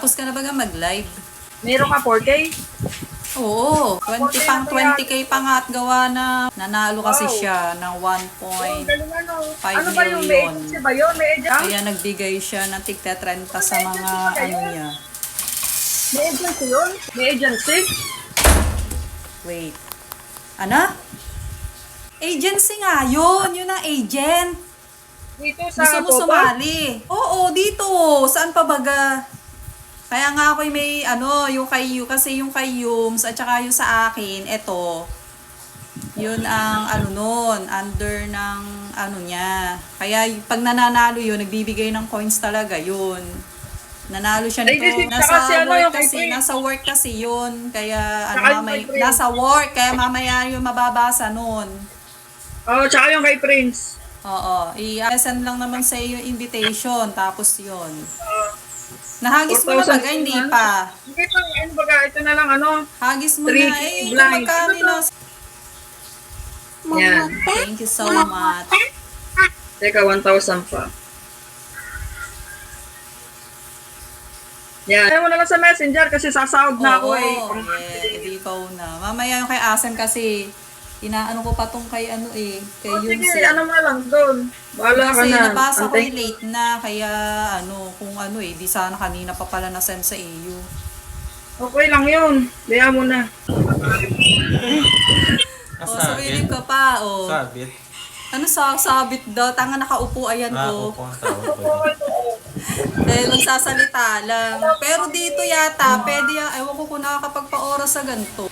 Tapos ka na ba mag-live? Meron ka 4K? Oo, 20k pa nga at gawa na nanalo kasi Wow. siya ng Oh, 1.5 galing ano. Ano ba yung may million. agency ba yun? May agency? Kaya nagbigay siya ng tigta 30 sa mga ano niya. May agency yun? May agency? Wait. Ano? Agency nga yun. Yun ang agent. Dito sa Gusto mo Popa? sumali? Oo, dito. Saan pa baga? Kaya nga ako may yung kay Yu, kasi yung kay Yums at saka yung sa akin, eto, yun ang nun, under ng niya. Kaya pag nananalo yun, nagbibigay ng coins talaga yun. Nanalo siya nito. Ay, saka si yung kay Prince. Nasa work kasi yun. Kaya Saka yung kay Prince. nasa work, kaya mamaya yung mababasa nun. Oh, tsaka yung kay Prince. Oo, i-send lang naman sa iyo yung invitation, tapos yun. Nahagis mo na 4,000 ba? Hindi pa. Hindi pa, ano baga, ito na lang ano. Hagis mo 3K na. Kung blind. magkano Ano na. Yan. Thank you so much. Teka, 1,000 pa. Yan. Ayaw mo na lang sa messenger kasi sasahod na ako eh. Hindi ikaw na. Mamaya yung kay Asem kasi, inaano ko pa tong kay kay Oh, Yun sige, ano mo na lang doon. Bahala ka kasi na. nabasa ko Antay- late na, kaya kung di sana kanina pa pala na-send sa iyo. Okay lang yun. Kaya mo na. Sumilip ka pa, Sabit. Ano sabit daw? Tanga nakaupo, ayan Opo, ang tawag ko. Magsasalita lang. Pero dito yata, pwede ewan ko kung nakakapagpa-oras sa ganito.